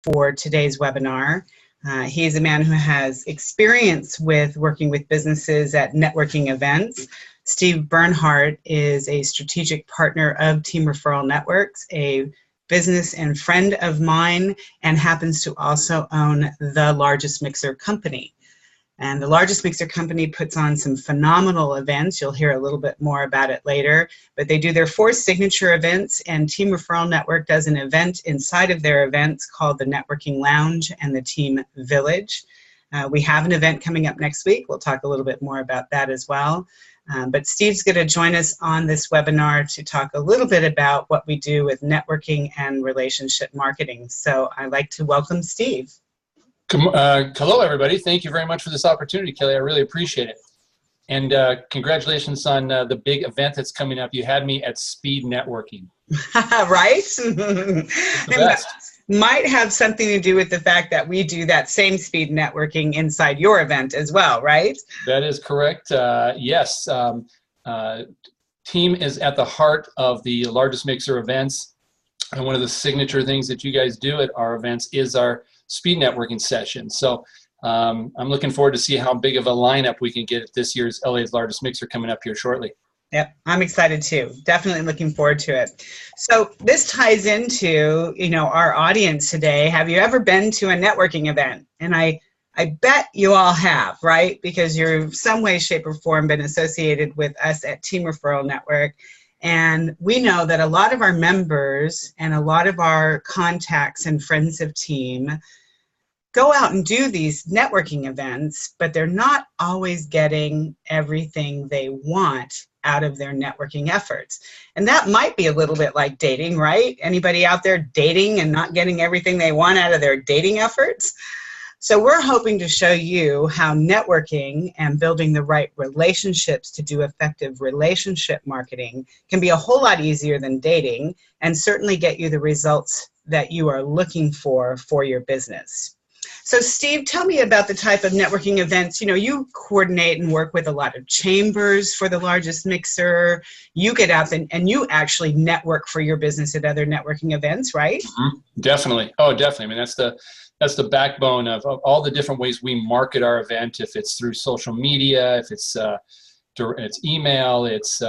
for today's webinar. He is a man who has experience with working with businesses at networking events. Steve Bernhardt is a strategic partner of Team Referral Networks, a business and friend of mine, and happens to also own The Largest Mixer Company. And The Largest Mixer Company puts on some phenomenal events. You'll hear a little bit more about it later. But they do their 4 signature events, and Team Referral Network does an event inside of their events called the Networking Lounge and the Team Village. We have an event coming up next week. We'll talk a little bit more about that as well. But Steve's going to join us on this webinar to talk a little bit about what we do with networking and relationship marketing. So I'd like to welcome Steve. Hello, everybody. Thank you very much for this opportunity, Kelly. I really appreciate it. And congratulations on the big event that's coming up. You had me at Speed Networking. Right? It might have something to do with the fact that we do that same speed networking inside your event as well, right? That is correct. Yes. Team is at the heart of the Largest Mixer events. And one of the signature things that you guys do at our events is our speed networking session. So I'm looking forward to see how big of a lineup we can get at this year's LA's Largest Mixer coming up here shortly. Yep, I'm excited too. Definitely looking forward to it. So this ties into, our audience today. Have you ever been to a networking event? And I bet you all have, right? Because you're in some way, shape, or form been associated with us at Team Referral Network. And we know that a lot of our members and a lot of our contacts and friends of Team go out and do these networking events, but they're not always getting everything they want out of their networking efforts. And that might be a little bit like dating, right? Anybody out there dating and not getting everything they want out of their dating efforts? So we're hoping to show you how networking and building the right relationships to do effective relationship marketing can be a whole lot easier than dating, and certainly get you the results that you are looking for your business. So Steve, tell me about the type of networking events. You coordinate and work with a lot of chambers for the Largest Mixer. You get out and you actually network for your business at other networking events, right? Mm-hmm. Definitely. Oh, definitely. I mean, that's the backbone of all the different ways we market our event. If it's through social media, if it's email, it's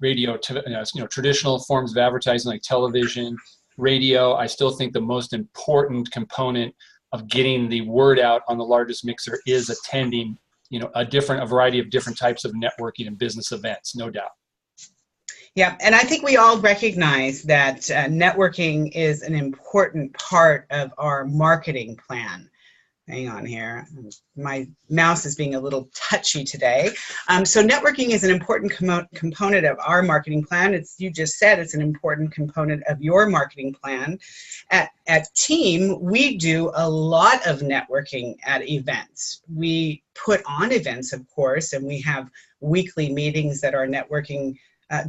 radio, traditional forms of advertising like television, radio. I still think the most important component of getting the word out on the Largest Mixer is attending, a variety of different types of networking and business events, no doubt. Yeah, and I think we all recognize that networking is an important part of our marketing plan. Hang on here. My mouse is being a little touchy today. So networking is an important component of our marketing plan. You just said it's an important component of your marketing plan. At Team, we do a lot of networking at events. We put on events, of course, and we have weekly meetings that are networking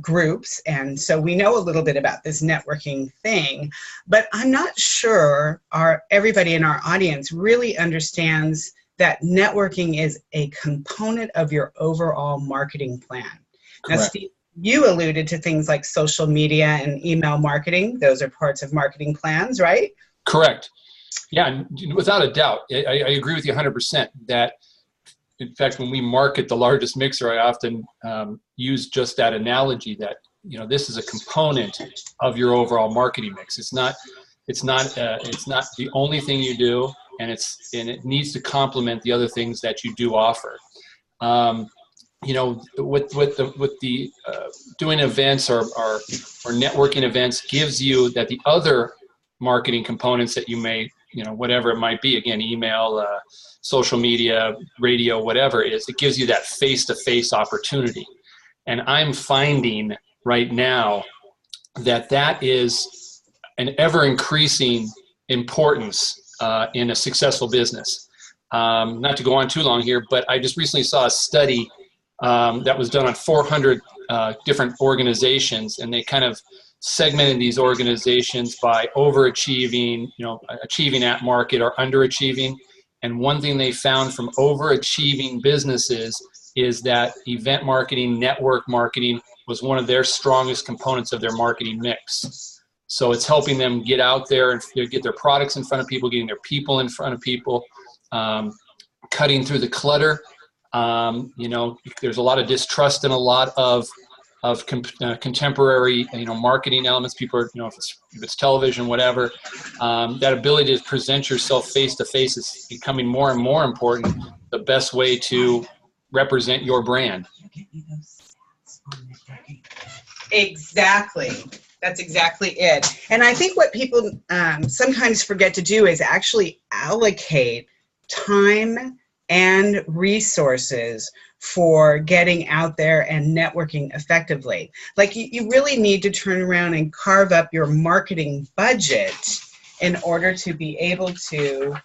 groups, and so we know a little bit about this networking thing, but I'm not sure everybody in our audience really understands that networking is a component of your overall marketing plan. Correct. Now, Steve, you alluded to things like social media and email marketing. Those are parts of marketing plans, right? Correct. Yeah, without a doubt. I agree with you 100% that, in fact, when we market the Largest Mixer, I often use just that analogy that this is a component of your overall marketing mix. It's not the only thing you do, and it needs to complement the other things that you do offer. With the doing events or networking events gives you that the other marketing components that you may whatever it might be, again, email, social media, radio, whatever it is, it gives you that face-to-face opportunity. And I'm finding right now that is an ever-increasing importance in a successful business. Not to go on too long here, but I just recently saw a study that was done on 400 different organizations, and they kind of segmented these organizations by overachieving, achieving at market or underachieving. And one thing they found from overachieving businesses is that event marketing, network marketing was one of their strongest components of their marketing mix. So it's helping them get out there and get their products in front of people, getting their people in front of people, cutting through the clutter. There's a lot of distrust and a lot of contemporary, marketing elements. People are, if it's television, whatever, that ability to present yourself face to face is becoming more and more important. The best way to represent your brand. Exactly. That's exactly it. And I think what people sometimes forget to do is actually allocate time and resources for getting out there and networking effectively. Like you really need to turn around and carve up your marketing budget in order to be able to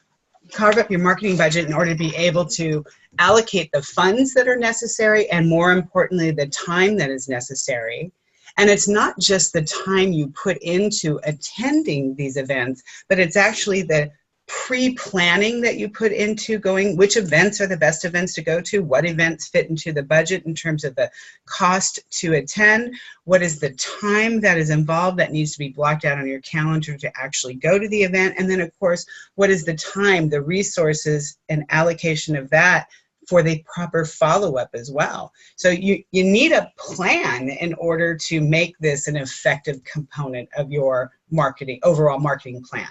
allocate the funds that are necessary, and more importantly, the time that is necessary. And it's not just the time you put into attending these events, but it's actually the pre-planning that you put into going, which events are the best events to go to, what events fit into the budget in terms of the cost to attend, what is the time that is involved that needs to be blocked out on your calendar to actually go to the event, and then of course, what is the time, the resources and allocation of that for the proper follow-up as well. So you need a plan in order to make this an effective component of your overall marketing plan.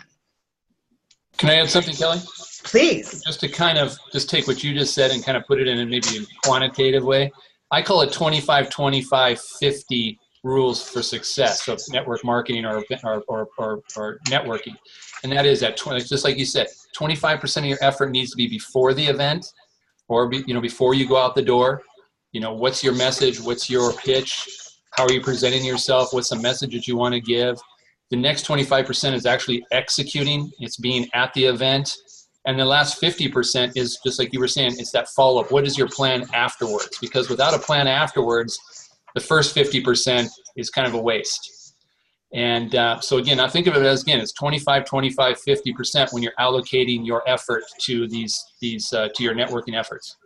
Can I add something, Kelly? Please. Just to kind of just take what you just said and kind of put it in maybe a quantitative way. I call it 25-25-50 rules for success of network marketing or networking. And that is just like you said, 25% of your effort needs to be before the event, or before you go out the door. What's your message? What's your pitch? How are you presenting yourself? What's the message that you want to give? The next 25% is actually executing. It's being at the event. And the last 50% is, just like you were saying, it's that follow-up. What is your plan afterwards? Because without a plan afterwards, the first 50% is kind of a waste. And so again, I think of it as, it's 25-25-50% when you're allocating your effort to these to your networking efforts.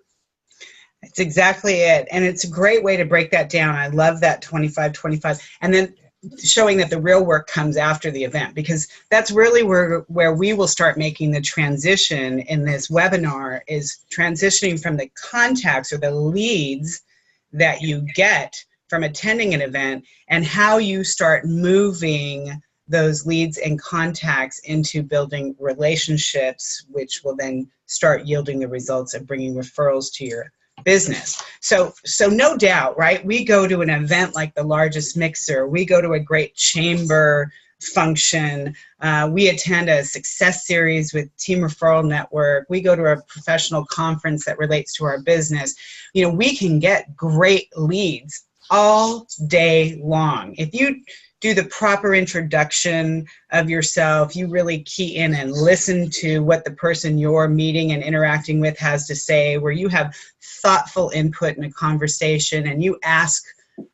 That's exactly it. And it's a great way to break that down. I love that 25-25. And then showing that the real work comes after the event, because that's really where we will start making the transition in this webinar, is transitioning from the contacts or the leads that you get from attending an event, and how you start moving those leads and contacts into building relationships, which will then start yielding the results of bringing referrals to your business. So no doubt, right? We go to an event like the Largest Mixer, we go to a great chamber function, we attend a success series with Team Referral Network, we go to a professional conference that relates to our business. We can get great leads all day long. If you do the proper introduction of yourself, you really key in and listen to what the person you're meeting and interacting with has to say, where you have thoughtful input in a conversation and you ask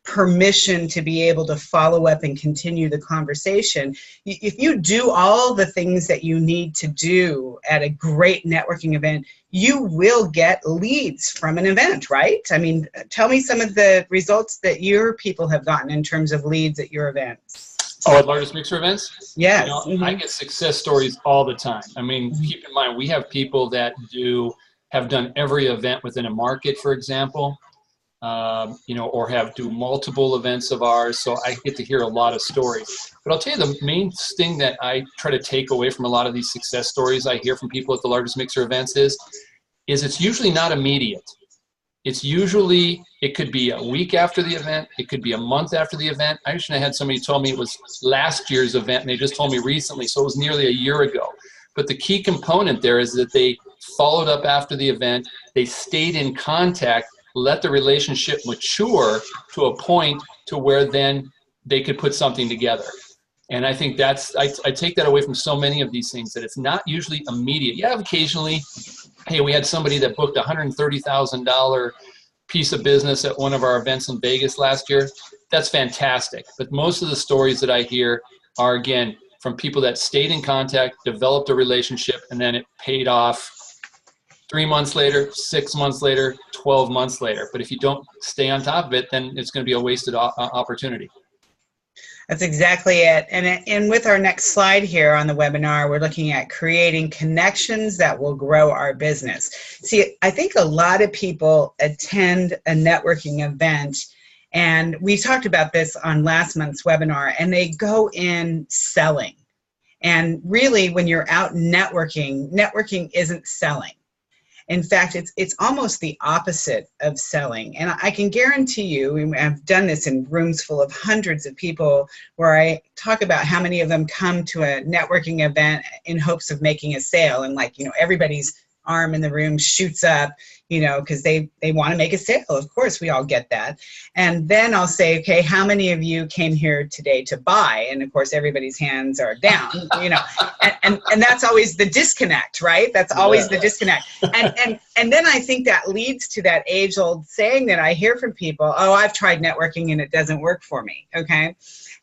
permission to be able to follow up and continue the conversation. If you do all the things that you need to do at a great networking event, you will get leads from an event, right? I mean, tell me some of the results that your people have gotten in terms of leads at your events. Oh, at Largest Mixer events? Yes. I get success stories all the time. I mean, keep in mind, we have people that have done every event within a market, for example. Or do multiple events of ours. So I get to hear a lot of stories. But I'll tell you, the main thing that I try to take away from a lot of these success stories I hear from people at the Largest Mixer events is it's usually not immediate. It could be a week after the event. It could be a month after the event. I actually had somebody tell me it was last year's event, and they just told me recently, so it was nearly a year ago. But the key component there is that they followed up after the event. They stayed in contact, let the relationship mature to a point to where then they could put something together. And I think I take that away from so many of these things, that it's not usually immediate. You have occasionally, hey, we had somebody that booked a $130,000 piece of business at one of our events in Vegas last year. That's fantastic. But most of the stories that I hear are, again, from people that stayed in contact, developed a relationship, and then it paid off 3 months later, 6 months later, 12 months later. But if you don't stay on top of it, then it's going to be a wasted opportunity. That's exactly it. And with our next slide here on the webinar, we're looking at creating connections that will grow our business. See, I think a lot of people attend a networking event, and we talked about this on last month's webinar, and they go in selling. And really, when you're out networking, networking isn't selling. In fact, it's almost the opposite of selling. And I can guarantee you, I've done this in rooms full of hundreds of people where I talk about how many of them come to a networking event in hopes of making a sale. And like, everybody's arm in the room shoots up, because they want to make a sale. Of course, we all get that. And then I'll say, okay, how many of you came here today to buy? And of course, everybody's hands are down, and that's always the disconnect, right? That's always the disconnect. And then I think that leads to that age-old saying that I hear from people, oh, I've tried networking and it doesn't work for me, okay?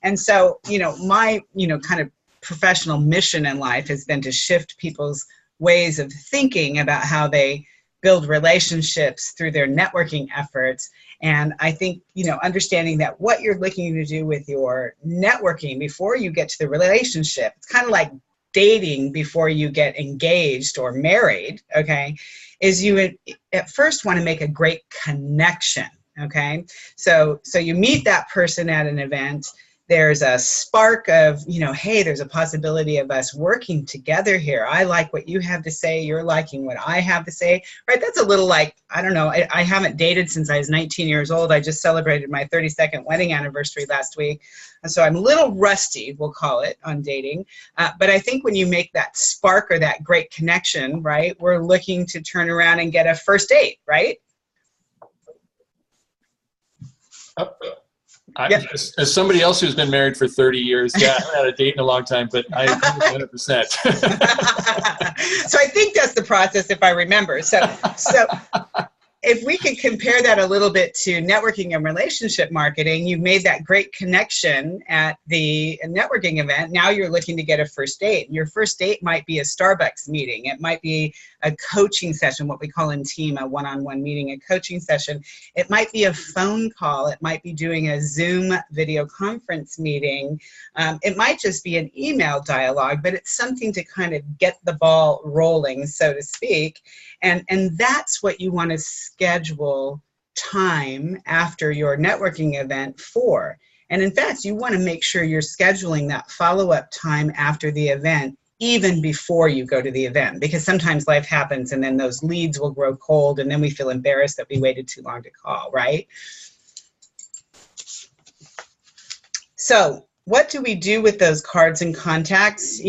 And so, my, kind of professional mission in life has been to shift people's ways of thinking about how they build relationships through their networking efforts. And I think, understanding that what you're looking to do with your networking before you get to the relationship, it's kind of like dating before you get engaged or married, okay, is you at first want to make a great connection, okay? So you meet that person at an event. There's a spark of, hey, there's a possibility of us working together here. I like what you have to say. You're liking what I have to say, right? That's a little like, I don't know. I haven't dated since I was 19 years old. I just celebrated my 32nd wedding anniversary last week. And so I'm a little rusty, we'll call it, on dating. But I think when you make that spark or that great connection, right, we're looking to turn around and get a first date, right? As somebody else who's been married for 30 years, I haven't had a date in a long time, but I agree 100%. So I think that's the process, if I remember. So if we could compare that a little bit to networking and relationship marketing, you've made that great connection at the networking event. Now you're looking to get a first date. Your first date might be a Starbucks meeting. It might be a coaching session, what we call in team, a one-on-one meeting, a coaching session. It might be a phone call. It might be doing a Zoom video conference meeting. It might just be an email dialogue, but it's something to kind of get the ball rolling, so to speak. And that's what you want to schedule time after your networking event for. And in fact, you want to make sure you're scheduling that follow-up time after the event, even before you go to the event, because sometimes life happens and then those leads will grow cold and then we feel embarrassed that we waited too long to call, right? So what do we do with those cards and contacts?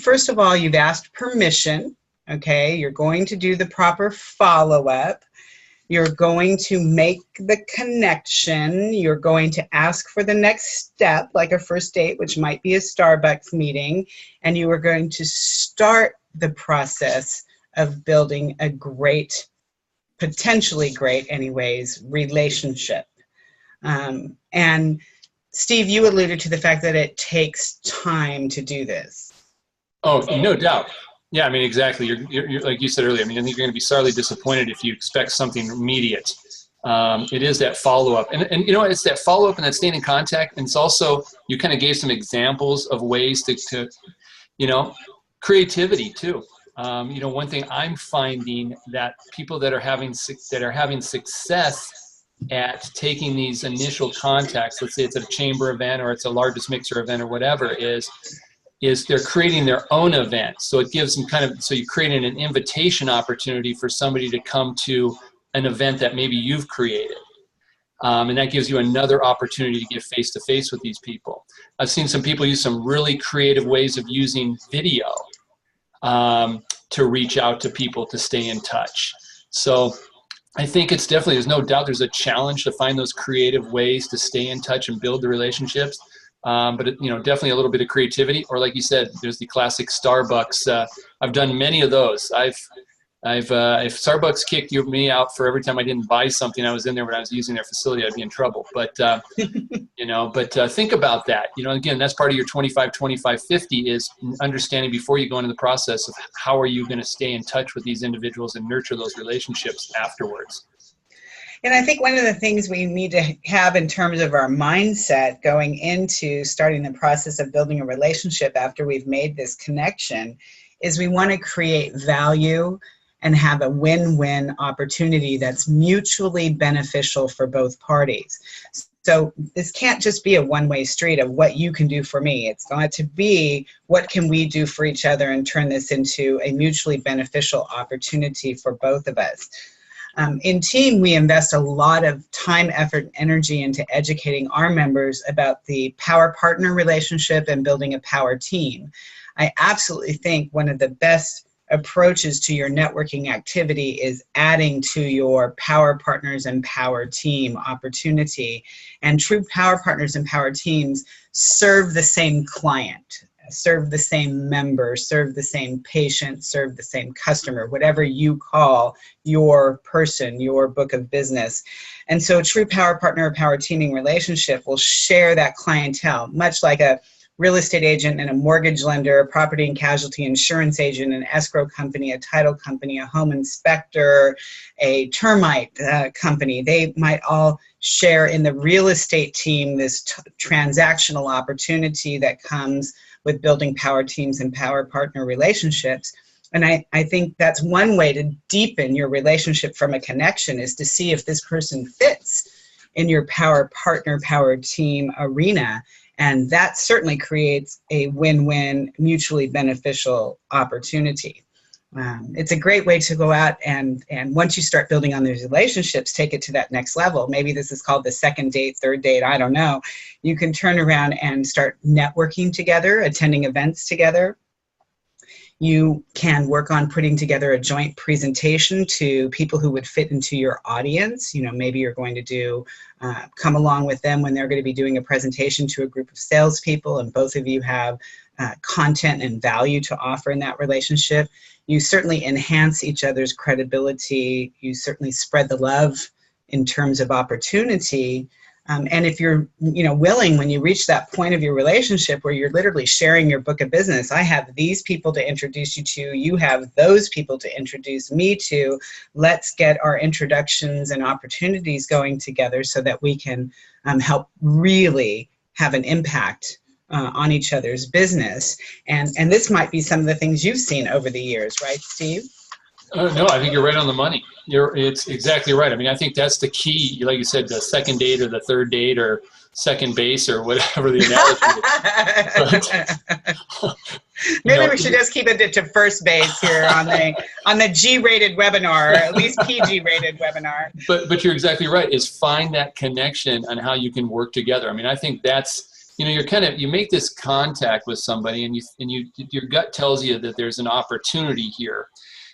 First of all, you've asked permission. Okay, you're going to do the proper follow-up. You're going to make the connection. You're going to ask for the next step, like a first date, which might be a Starbucks meeting. And you are going to start the process of building a great, potentially great anyways, relationship. And Steve, you alluded to the fact that it takes time to do this. Oh, no doubt. Yeah, I mean, exactly. You're like you said earlier. I mean, I think you're going to be sorely disappointed if you expect something immediate. It is that follow-up, and it's that follow-up and that staying in contact. And it's also, you kind of gave some examples of ways to creativity too. One thing I'm finding that people that are having success at taking these initial contacts, let's say it's at a chamber event or it's a largest mixer event or whatever, is they're creating their own event. So it gives them so you're creating an invitation opportunity for somebody to come to an event that maybe you've created. And that gives you another opportunity to get face-to-face with these people. I've seen some people use some really creative ways of using video to reach out to people to stay in touch. So I think it's definitely, there's no doubt there's a challenge to find those creative ways to stay in touch and build the relationships. But definitely a little bit of creativity, or like you said, there's the classic Starbucks. I've done many of those. If Starbucks kicked me out for every time I didn't buy something I was in there when I was using their facility, I'd be in trouble. But think about that. Again, that's part of your 25-25-50 is understanding before you go into the process of how are you going to stay in touch with these individuals and nurture those relationships afterwards. And I think one of the things we need to have in terms of our mindset going into starting the process of building a relationship after we've made this connection is we want to create value and have a win-win opportunity that's mutually beneficial for both parties. So this can't just be a one-way street of what you can do for me. It's got to be what can we do for each other and turn this into a mutually beneficial opportunity for both of us. In Team, we invest a lot of time, effort, and energy into educating our members about the power partner relationship and building a power team. I absolutely think one of the best approaches to your networking activity is adding to your power partners and power team opportunity. And true power partners and power teams serve the same client, serve the same member, serve the same patient, serve the same customer, whatever you call your person, your book of business. And so a true power partner or power teaming relationship will share that clientele, much like a real estate agent and a mortgage lender, a property and casualty insurance agent, an escrow company, a title company, a home inspector, a termite company. They might all share in the real estate team this transactional opportunity that comes with building power teams and power partner relationships. And I think that's one way to deepen your relationship from a connection is to see if this person fits in your power partner, power team arena. And that certainly creates a win-win, mutually beneficial opportunity. It's a great way to go out and once you start building on those relationships, take it to that next level. Maybe this is called the second date, third date, I don't know. You can turn around and start networking together, attending events together. You can work on putting together a joint presentation to people who would fit into your audience. You know, maybe you're going to do, come along with them when they're going to be doing a presentation to a group of salespeople, and both of you have content and value to offer in that relationship. You certainly enhance each other's credibility. You certainly spread the love in terms of opportunity. And if you're, willing, when you reach that point of your relationship where you're literally sharing your book of business, I have these people to introduce you to, you have those people to introduce me to, let's get our introductions and opportunities going together so that we can help really have an impact on each other's business. And this might be some of the things you've seen over the years, right, Steve? No, I think you're right on the money. It's exactly right. I mean, I think that's the key. Like you said, the second date or the third date or second base or whatever the analogy is. Maybe we should just keep it to first base here on the G-rated webinar, or at least PG-rated webinar. But you're exactly right. Is find that connection on how you can work together. I mean, I think that's, you make this contact with somebody and your gut tells you that there's an opportunity here.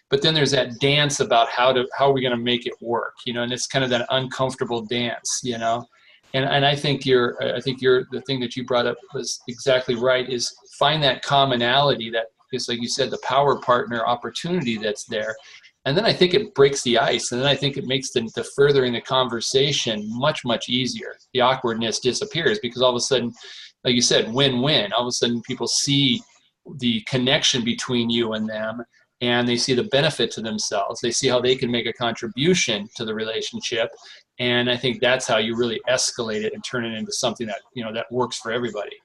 But then there's that dance about how are we going to make it work, and it's kind of that uncomfortable dance, And I think the thing that you brought up was exactly right. Is find that commonality that is, like you said, the power partner opportunity that's there, and then I think it breaks the ice, and then I think it makes the furthering the conversation much easier. The awkwardness disappears because all of a sudden, like you said, win-win. All of a sudden, people see the connection between you and them. And they see the benefit to themselves. They see how they can make a contribution to the relationship. And I think that's how you really escalate it and turn it into something that, that works for everybody.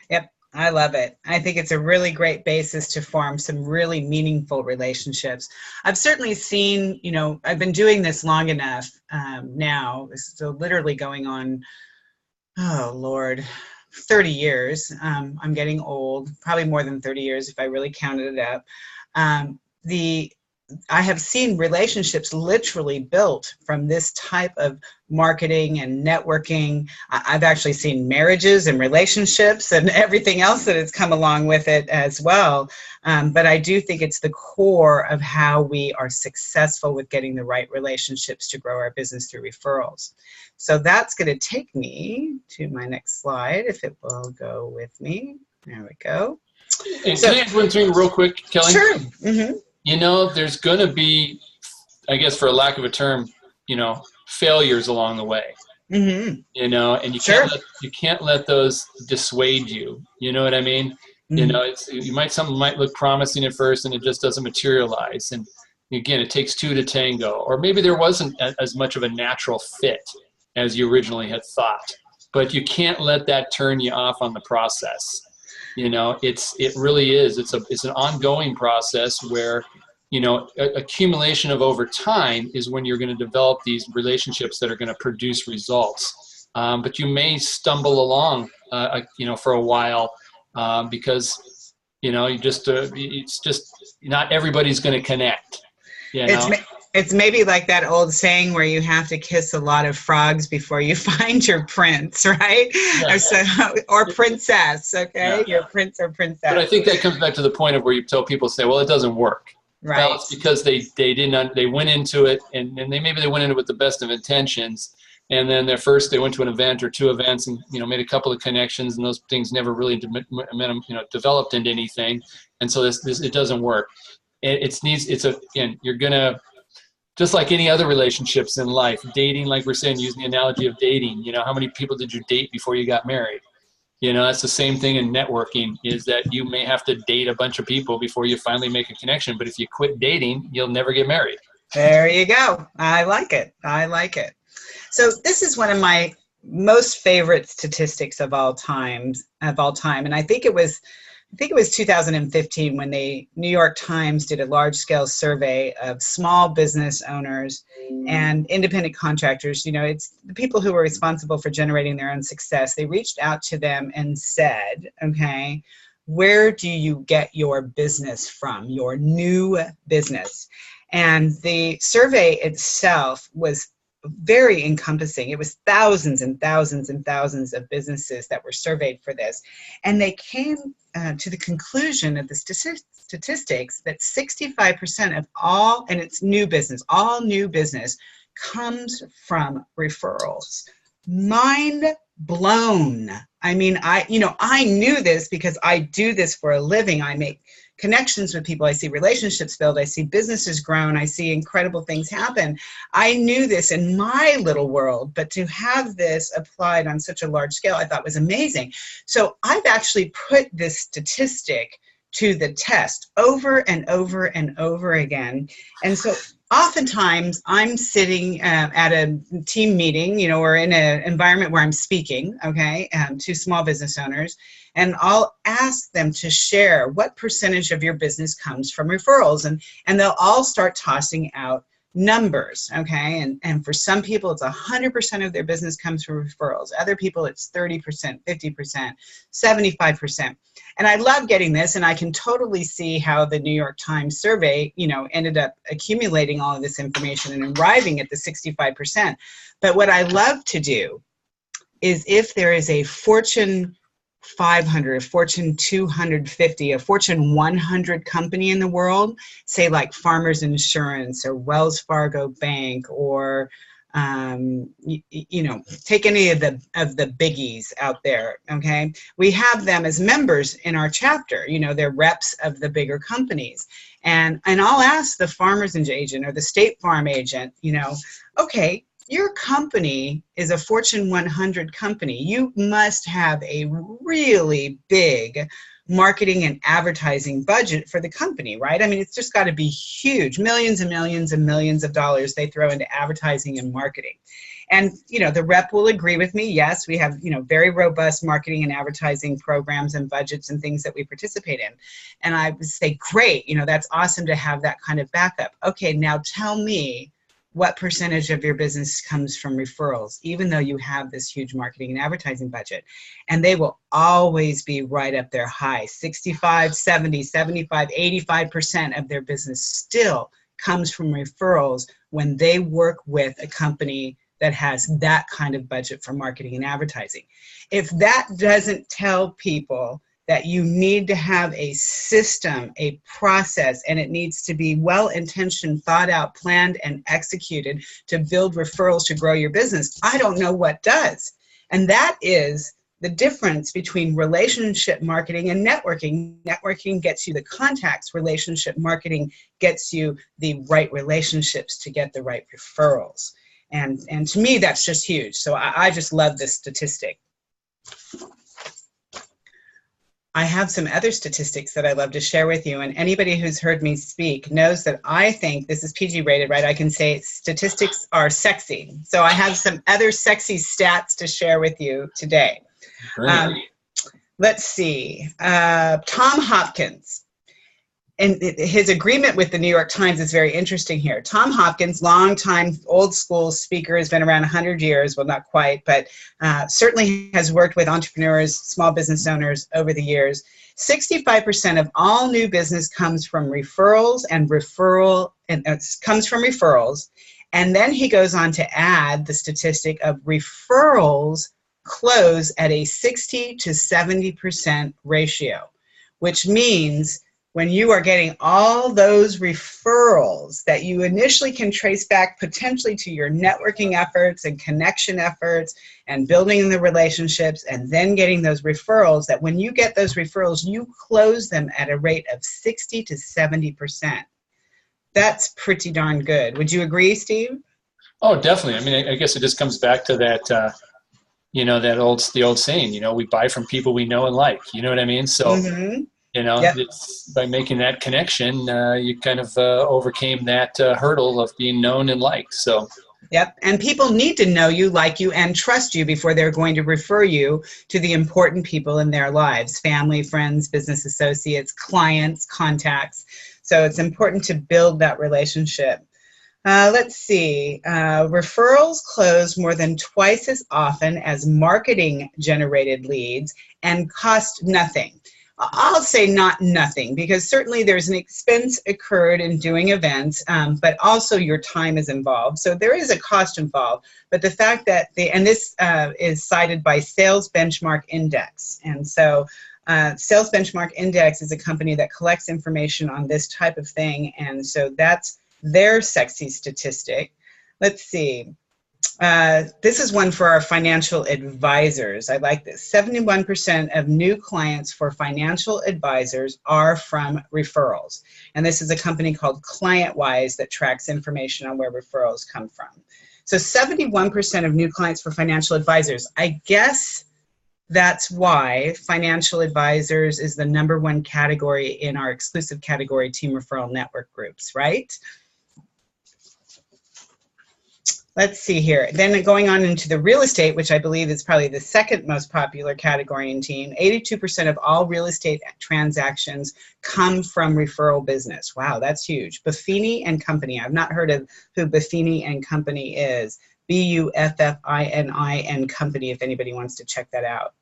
Yep, I love it. I think it's a really great basis to form some really meaningful relationships. I've certainly seen, I've been doing this long enough now. So literally going on, 30 years. I'm getting old, probably more than 30 years if I really counted it up. I have seen relationships literally built from this type of marketing and networking. I've actually seen marriages and relationships and everything else that has come along with it as well. But I do think it's the core of how we are successful with getting the right relationships to grow our business through referrals. So that's going to take me to my next slide, if it will go with me. There we go. And can I add one thing real quick, Kelly? Sure. Mm-hmm. There's going to be, I guess for a lack of a term, failures along the way. Mm-hmm. And you can't let those dissuade you. You know what I mean? Mm-hmm. Something might look promising at first and it just doesn't materialize. And again, it takes two to tango, or maybe there wasn't as much of a natural fit as you originally had thought. But you can't let that turn you off on the process. It really is. It's an ongoing process where, accumulation of over time is when you're going to develop these relationships that are going to produce results. But you may stumble along, for a while, because, it's just not everybody's going to connect. It's maybe like that old saying where you have to kiss a lot of frogs before you find your prince, right? Yeah. Or princess, okay? Yeah. Your prince or princess. But I think that comes back to the point of where you tell people, say, well, it doesn't work. Right. Well, it's because they went into it, and maybe they went into it with the best of intentions, and then they went to an event or two events and, made a couple of connections, and those things never really developed into anything. And so it doesn't work. You're going to, just like any other relationships in life, dating, like we're saying, using the analogy of dating, how many people did you date before you got married? That's the same thing in networking, is that you may have to date a bunch of people before you finally make a connection. But if you quit dating, you'll never get married. There you go. I like it. So this is one of my most favorite statistics of all time. And I think it was 2015 when the New York Times did a large-scale survey of small business owners and independent contractors. It's the people who were responsible for generating their own success. They reached out to them and said, okay, where do you get your business from, your new business? And the survey itself was very encompassing. It was thousands and thousands and thousands of businesses that were surveyed for this. And they came to the conclusion of the statistics that 65% of all new business comes from referrals. Mind blown. I mean, I knew this because I do this for a living. I make connections with people. I see relationships build. I see businesses grown. I see incredible things happen. I knew this in my little world, but to have this applied on such a large scale, I thought was amazing. So I've actually put this statistic to the test over and over and over again. And so oftentimes I'm sitting at a team meeting, or in an environment where I'm speaking, okay, to small business owners, and I'll ask them to share what percentage of your business comes from referrals, and they'll all start tossing out numbers, okay, and for some people it's 100% of their business comes from referrals. Other people it's 30%, 50%, 75%. And I love getting this, and I can totally see how the New York Times survey, ended up accumulating all of this information and arriving at the 65%. But what I love to do is, if there is a Fortune 500, a Fortune 250, a Fortune 100 company in the world, say like Farmers Insurance or Wells Fargo Bank, or take any of the biggies out there, okay? We have them as members in our chapter. They're reps of the bigger companies. And I'll ask the Farmers agent or the State Farm agent, okay, your company is a Fortune 100 company. You must have a really big marketing and advertising budget for the company, right? I mean, it's just got to be huge. Millions and millions and millions of dollars they throw into advertising and marketing. And, the rep will agree with me. Yes, we have, very robust marketing and advertising programs and budgets and things that we participate in. And I would say, great, that's awesome to have that kind of backup. Okay, now tell me, what percentage of your business comes from referrals, even though you have this huge marketing and advertising budget? And they will always be right up there high. 65, 70, 75, 85% of their business still comes from referrals when they work with a company that has that kind of budget for marketing and advertising. If that doesn't tell people that you need to have a system, a process, and it needs to be well-intentioned, thought out, planned, and executed to build referrals to grow your business, I don't know what does. And that is the difference between relationship marketing and networking. Networking gets you the contacts. Relationship marketing gets you the right relationships to get the right referrals. And to me, that's just huge. So I just love this statistic. I have some other statistics that I'd love to share with you. And anybody who's heard me speak knows that I think this is PG rated, right? I can say statistics are sexy. So I have some other sexy stats to share with you today. Let's see. Tom Hopkins. And his agreement with the New York Times is very interesting here. Tom Hopkins, longtime old school speaker, has been around 100 years. Well, not quite, but certainly has worked with entrepreneurs, small business owners over the years. 65% of all new business comes from referrals and comes from referrals. And then he goes on to add the statistic of referrals close at a 60 to 70% ratio, which means when you are getting all those referrals that you initially can trace back potentially to your networking efforts and connection efforts and building the relationships, and then getting those referrals, that when you get those referrals, you close them at a rate of 60 to 70%. That's pretty darn good. Would you agree, Steve? Oh, definitely. I mean, I guess it just comes back to that, the old saying, we buy from people we know and like, you know what I mean? So, Yep. It's by making that connection, you kind of overcame that hurdle of being known and liked. So, yep. And people need to know you, like you, and trust you before they're going to refer you to the important people in their lives: family, friends, business associates, clients, contacts. So it's important to build that relationship. Let's see. Referrals close more than twice as often as marketing generated leads and cost nothing. I'll say not nothing, because certainly there's an expense incurred in doing events, but also your time is involved. So there is a cost involved. But the fact that this is cited by Sales Benchmark Index. And so Sales Benchmark Index is a company that collects information on this type of thing. And so that's their sexy statistic. Let's see. This is one for our financial advisors. I like this. 71% of new clients for financial advisors are from referrals. And this is a company called ClientWise that tracks information on where referrals come from. So 71% of new clients for financial advisors. I guess that's why financial advisors is the #1 category in our exclusive category Team Referral Network groups, right? Let's see here. Then going on into the real estate, which I believe is probably the second most popular category in Team, 82% of all real estate transactions come from referral business. Wow, that's huge. Buffini and Company. I've not heard of who Buffini and Company is. Buffini and Company, if anybody wants to check that out.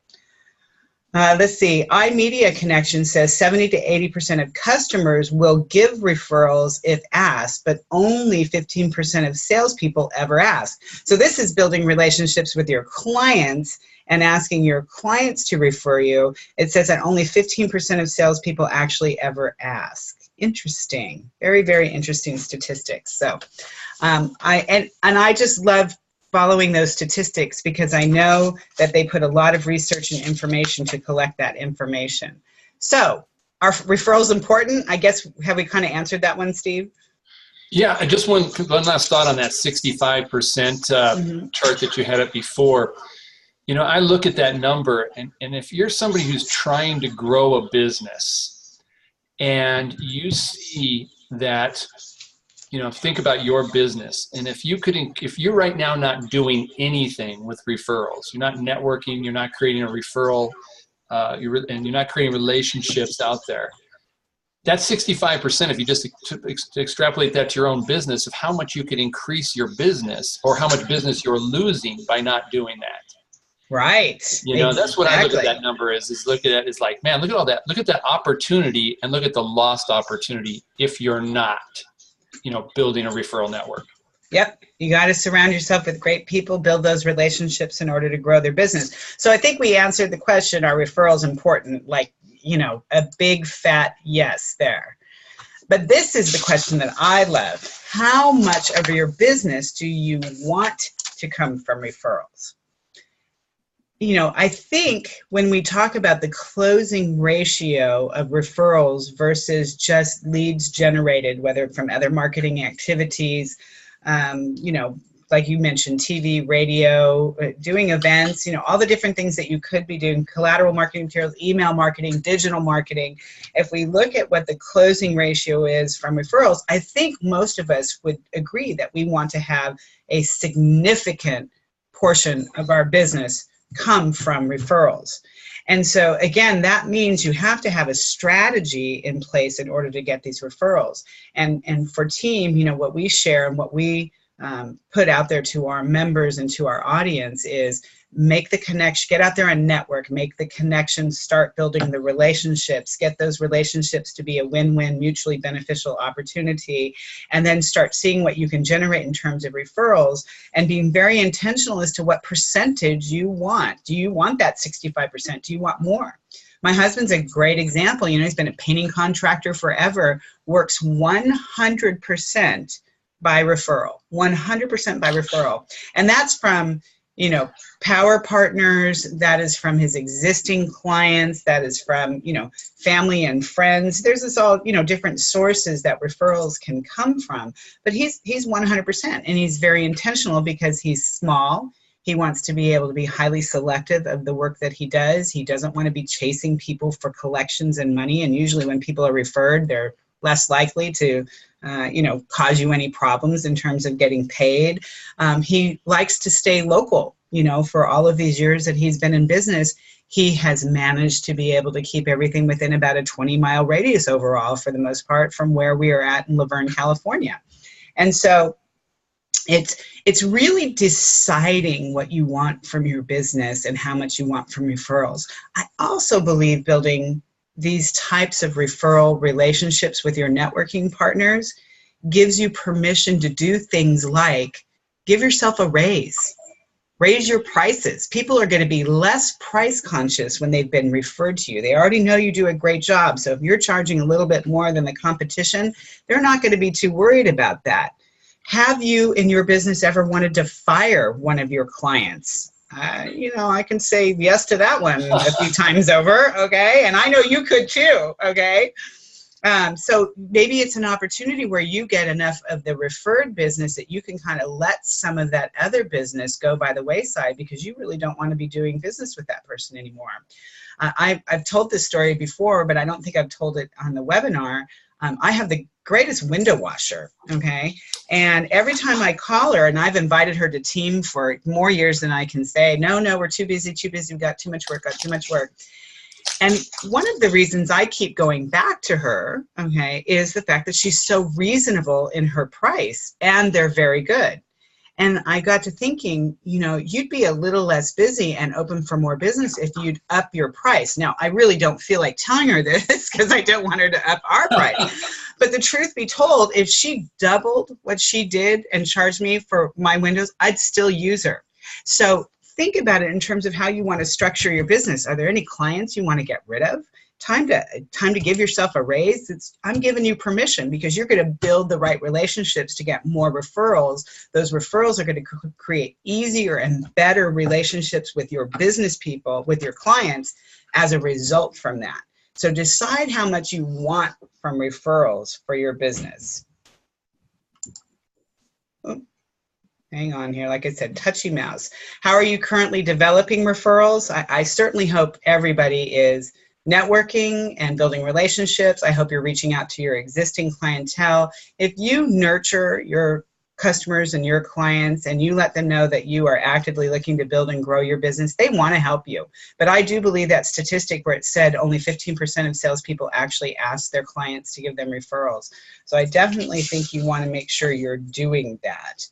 Let's see. iMedia Connection says 70 to 80% of customers will give referrals if asked, but only 15% of salespeople ever ask. So this is building relationships with your clients and asking your clients to refer you. It says that only 15% of salespeople actually ever ask. Interesting. Very, very interesting statistics. So I just love following those statistics, because I know that they put a lot of research and information to collect that information. So are referrals important? I guess, have we kind of answered that one, Steve? Yeah, I just one last thought on that 65% chart that you had up before. I look at that number, and if you're somebody who's trying to grow a business and you see that, think about your business. And if you're right now not doing anything with referrals, you're not networking, you're not creating a referral, and you're not creating relationships out there, that's 65%. If you just extrapolate that to your own business, of how much you could increase your business, or how much business you're losing by not doing that. Right. That's what I look at that number is look at it, is like, man, look at all that. Look at that opportunity, and look at the lost opportunity if you're not building a referral network. Yep. You got to surround yourself with great people, build those relationships in order to grow their business. So I think we answered the question, are referrals important? Like, a big fat yes there. But this is the question that I love. How much of your business do you want to come from referrals? I think when we talk about the closing ratio of referrals versus just leads generated, whether from other marketing activities, like you mentioned, TV, radio, doing events, all the different things that you could be doing, collateral marketing materials, email marketing, digital marketing. If we look at what the closing ratio is from referrals, I think most of us would agree that we want to have a significant portion of our business come from referrals. And so again, that means you have to have a strategy in place in order to get these referrals. And for team, what we share and what we put out there to our members and to our audience is make the connection, get out there and network, make the connections, start building the relationships, get those relationships to be a win-win, mutually beneficial opportunity, and then start seeing what you can generate in terms of referrals and being very intentional as to what percentage you want. Do you want that 65%? Do you want more? My husband's a great example. He's been a painting contractor forever, works 100% by referral, 100% by referral. And that's from power partners, that is from his existing clients, that is from, family and friends. There's this all, different sources that referrals can come from, but he's 100%, and he's very intentional because he's small. He wants to be able to be highly selective of the work that he does. He doesn't want to be chasing people for collections and money. And usually when people are referred, they're less likely to cause you any problems in terms of getting paid. He likes to stay local. For all of these years that he's been in business, he has managed to be able to keep everything within about a 20-mile radius overall, for the most part, from where we are at in Laverne, California. And so it's really deciding what you want from your business and how much you want from referrals. I also believe building these types of referral relationships with your networking partners gives you permission to do things like give yourself a raise your prices. People are going to be less price conscious when they've been referred to you. They already know you do a great job. So if you're charging a little bit more than the competition, they're not going to be too worried about that. Have you in your business ever wanted to fire one of your clients? I can say yes to that one a few times over, okay? And I know you could too, okay? So maybe it's an opportunity where you get enough of the referred business that you can kind of let some of that other business go by the wayside because you really don't want to be doing business with that person anymore. I've told this story before, but I don't think I've told it on the webinar. I have the greatest window washer, okay? And every time I call her, and I've invited her to team for more years than I can say, no, we're too busy, we've got too much work. And one of the reasons I keep going back to her, okay, is the fact that she's so reasonable in her price, and they're very good. And I got to thinking, you'd be a little less busy and open for more business if you'd up your price. Now, I really don't feel like telling her this because I don't want her to up our price. But the truth be told, if she doubled what she did and charged me for my windows, I'd still use her. So think about it in terms of how you want to structure your business. Are there any clients you want to get rid of? Time to give yourself a raise. I'm giving you permission because you're going to build the right relationships to get more referrals. Those referrals are going to create easier and better relationships with your business people, with your clients as a result from that. So decide how much you want from referrals for your business. Hang on here. Like I said, touchy mouse. How are you currently developing referrals? I certainly hope everybody is networking and building relationships. I hope you're reaching out to your existing clientele. If you nurture your customers and your clients and you let them know that you are actively looking to build and grow your business, they want to help you. But I do believe that statistic where it said only 15% of salespeople actually ask their clients to give them referrals. So I definitely think you want to make sure you're doing that.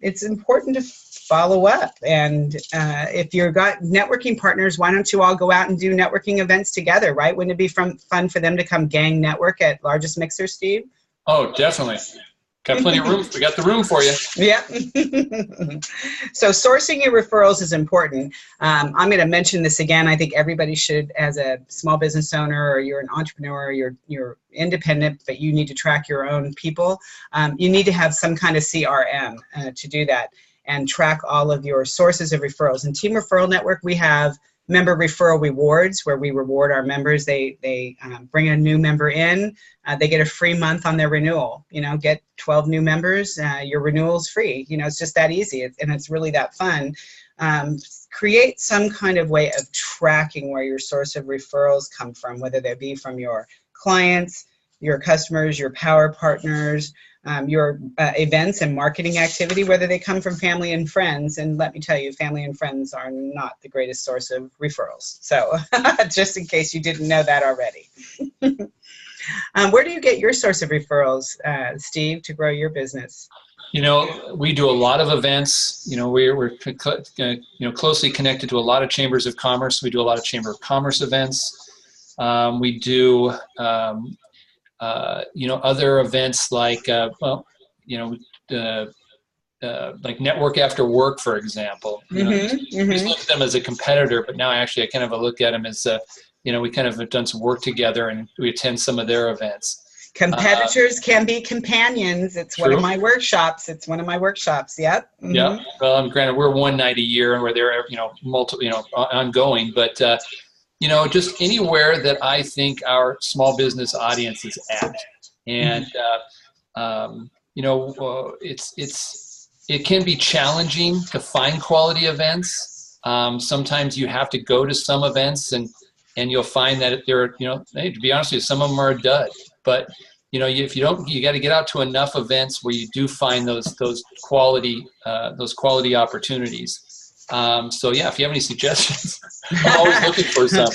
It's important to follow up, and if you've got networking partners, why don't you all go out and do networking events together, right? Wouldn't it be fun for them to come gang network at Largest Mixer, Steve? Oh, definitely. Got plenty of room. We got the room for you. Yeah. So sourcing your referrals is important. I'm going to mention this again. I think everybody should, as a small business owner, or you're an entrepreneur, or you're independent, but you need to track your own people. You need to have some kind of CRM to do that and track all of your sources of referrals. In Team Referral Network, we have member referral rewards, where we reward our members. They bring a new member in, they get a free month on their renewal. Get 12 new members, your renewal's free. It's just that easy, and it's really that fun. Create some kind of way of tracking where your source of referrals come from, whether they be from your clients, your customers, your power partners, your events and marketing activity, whether they come from family and friends. And let me tell you, family and friends are not the greatest source of referrals. So just in case you didn't know that already. Where do you get your source of referrals, Steve, to grow your business? We do a lot of events. We're closely connected to a lot of chambers of commerce. We do a lot of chamber of commerce events. We do other events like like Network After Work, for example. We just look at them as a competitor, but now I kind of look at them as we kind of have done some work together, and we attend some of their events. Competitors can be companions. It's true. One of my workshops. Yep. Mm-hmm. Yeah. Well, granted, we're one night a year, and we're there, multiple, ongoing. But just anywhere that I think our small business audience is at, and it can be challenging to find quality events. Sometimes you have to go to some events, and you'll find that they're, hey, to be honest with you, some of them are a dud. But if you don't, you got to get out to enough events where you do find those quality opportunities. So yeah, if you have any suggestions, I'm always looking for some.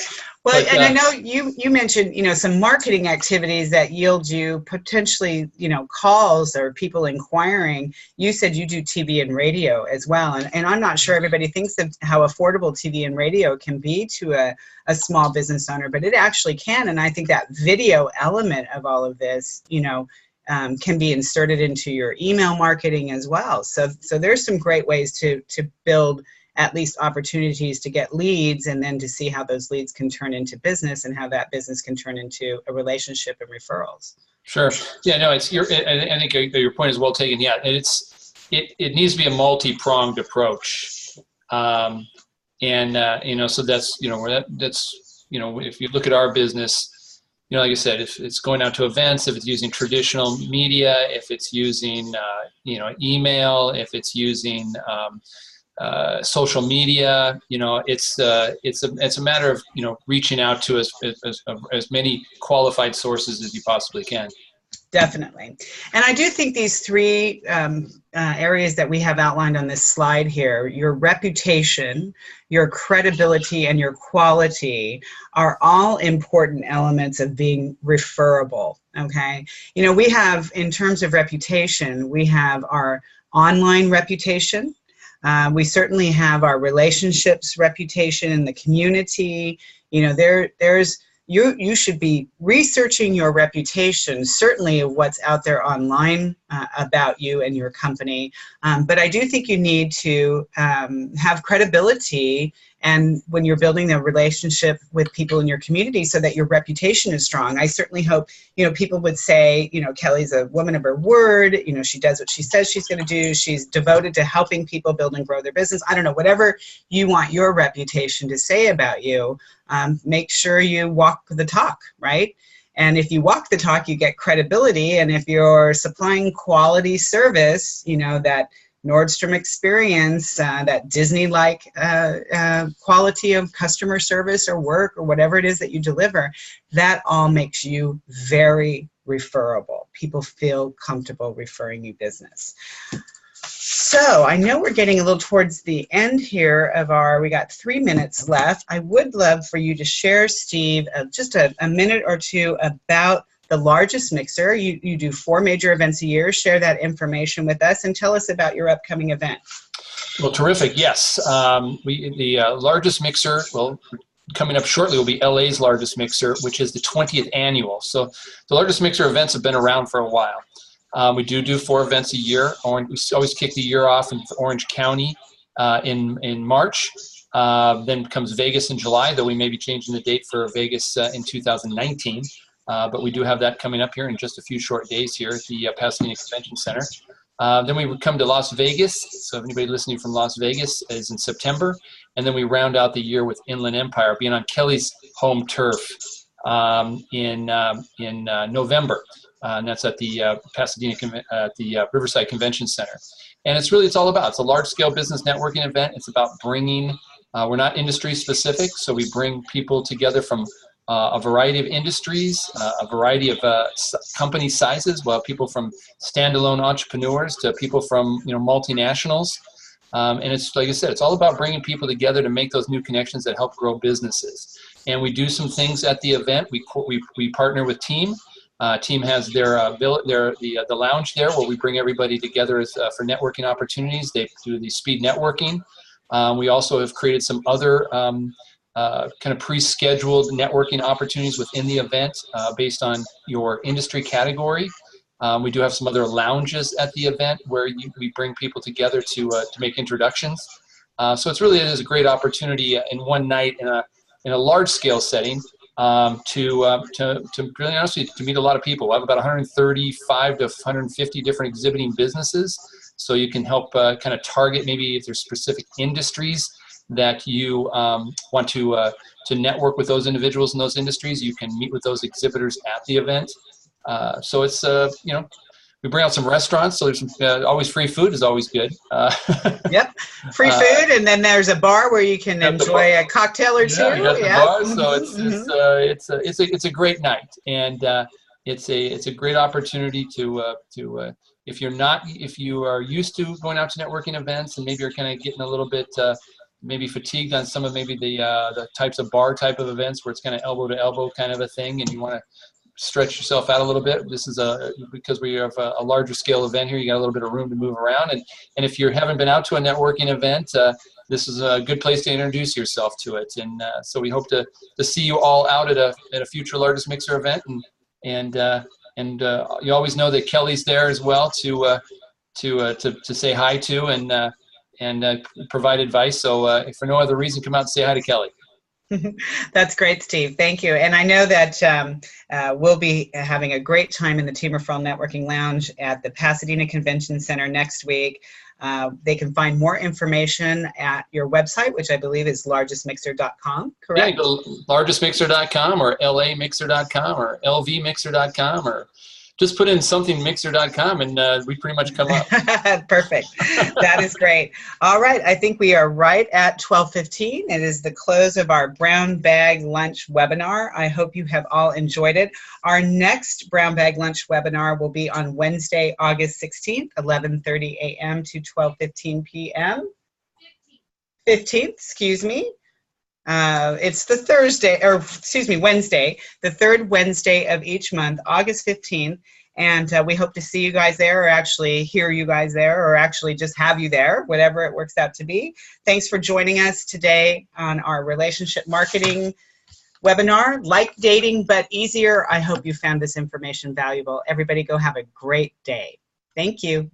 Well, but, and I know you mentioned, some marketing activities that yield you potentially, calls or people inquiring. You said you do TV and radio as well. And I'm not sure everybody thinks of how affordable TV and radio can be to a small business owner, but it actually can. And I think that video element of all of this, can be inserted into your email marketing as well. So there's some great ways to build at least opportunities to get leads, and then to see how those leads can turn into business, and how that business can turn into a relationship and referrals. Sure. Yeah, no, I think your point is well taken. Yeah, and it needs to be a multi-pronged approach. So that's, if you look at our business, like I said, if it's going out to events, if it's using traditional media, if it's using, email, if it's using, social media, it's a matter of reaching out to as many qualified sources as you possibly can. Definitely. And I do think these three areas that we have outlined on this slide here, your reputation, your credibility, and your quality, are all important elements of being referable. Okay. We have, in terms of reputation, we have our online reputation. We certainly have our relationships reputation in the community. You should be researching your reputation, certainly of what's out there online about you and your company. But I do think you need to have credibility, and when you're building a relationship with people in your community, so that your reputation is strong. I certainly hope, people would say, Kelly's a woman of her word. She does what she says she's going to do. She's devoted to helping people build and grow their business. I don't know, whatever you want your reputation to say about you, make sure you walk the talk, right? And if you walk the talk, you get credibility. And if you're supplying quality service, that Nordstrom experience, that Disney-like quality of customer service or work or whatever it is that you deliver, that all makes you very referable. People feel comfortable referring you business. So I know we're getting a little towards the end here of we got 3 minutes left. I would love for you to share, Steve, just a minute or two about the Largest Mixer. You do 4 major events a year. Share that information with us and tell us about your upcoming event. Well, terrific. Yes. The Largest Mixer, coming up shortly, will be LA's Largest Mixer, which is the 20th annual. So the Largest Mixer events have been around for a while. We do 4 events a year. We always kick the year off in Orange County in March. Then comes Vegas in July, though we may be changing the date for Vegas in 2019. But we do have that coming up here in just a few short days here at the Pasadena Convention Center. Then we would come to Las Vegas. So if anybody listening from Las Vegas is in September. And then we round out the year with Inland Empire, being on Kelly's home turf in November. And that's at the Pasadena, at the Riverside Convention Center. And it's a large-scale business networking event. It's about bringing, we're not industry specific, so we bring people together from a variety of industries, a variety of company sizes, people from standalone entrepreneurs to people from multinationals. And it's, like I said, it's all about bringing people together to make those new connections that help grow businesses. And we do some things at the event. We partner with Team. Team has the lounge there where we bring everybody together for networking opportunities. They do the speed networking. We also have created some other kind of pre-scheduled networking opportunities within the event based on your industry category. We do have some other lounges at the event where we bring people together to make introductions. So it is a great opportunity in one night in a large-scale setting to really honestly to meet a lot of people. We have about 135 to 150 different exhibiting businesses, so you can help kind of target maybe if there's specific industries that you want to network with those individuals in those industries. You can meet with those exhibitors at the event. So it's we bring out some restaurants, so there's always free food is always good. Yep, free food, and then there's a bar where you can enjoy a cocktail or two. Yeah, bar, so it's a great night, and it's a great opportunity to if you are used to going out to networking events and maybe you're kind of getting a little bit maybe fatigued on some of maybe the types of bar type of events where it's kind of elbow to elbow kind of a thing, and you want to stretch yourself out a little bit. This is because we have a larger scale event here. You got a little bit of room to move around, and if you haven't been out to a networking event, this is a good place to introduce yourself to it. And so we hope to see you all out at a future Largest Mixer event, and you always know that Kelly's there as well to say hi to and provide advice. So if for no other reason, come out and say hi to Kelly. That's great, Steve. Thank you. And I know that we'll be having a great time in the Team Referral Networking Lounge at the Pasadena Convention Center next week. They can find more information at your website, which I believe is largestmixer.com, correct? Yeah, go largestmixer.com or lamixer.com or lvmixer.com, or just put in somethingmixer.com and we pretty much come up. Perfect. That is great. All right. I think we are right at 12:15. It is the close of our Brown Bag Lunch webinar. I hope you have all enjoyed it. Our next Brown Bag Lunch webinar will be on Wednesday, August 16th, 11:30 a.m. to 12:15 p.m. 15th, excuse me. It's the Wednesday, the third Wednesday of each month, August 15th. And we hope to see you guys there, or actually hear you guys there, or actually just have you there, whatever it works out to be. Thanks for joining us today on our relationship marketing webinar, Like Dating But Easier. I hope you found this information valuable. Everybody go have a great day. Thank you.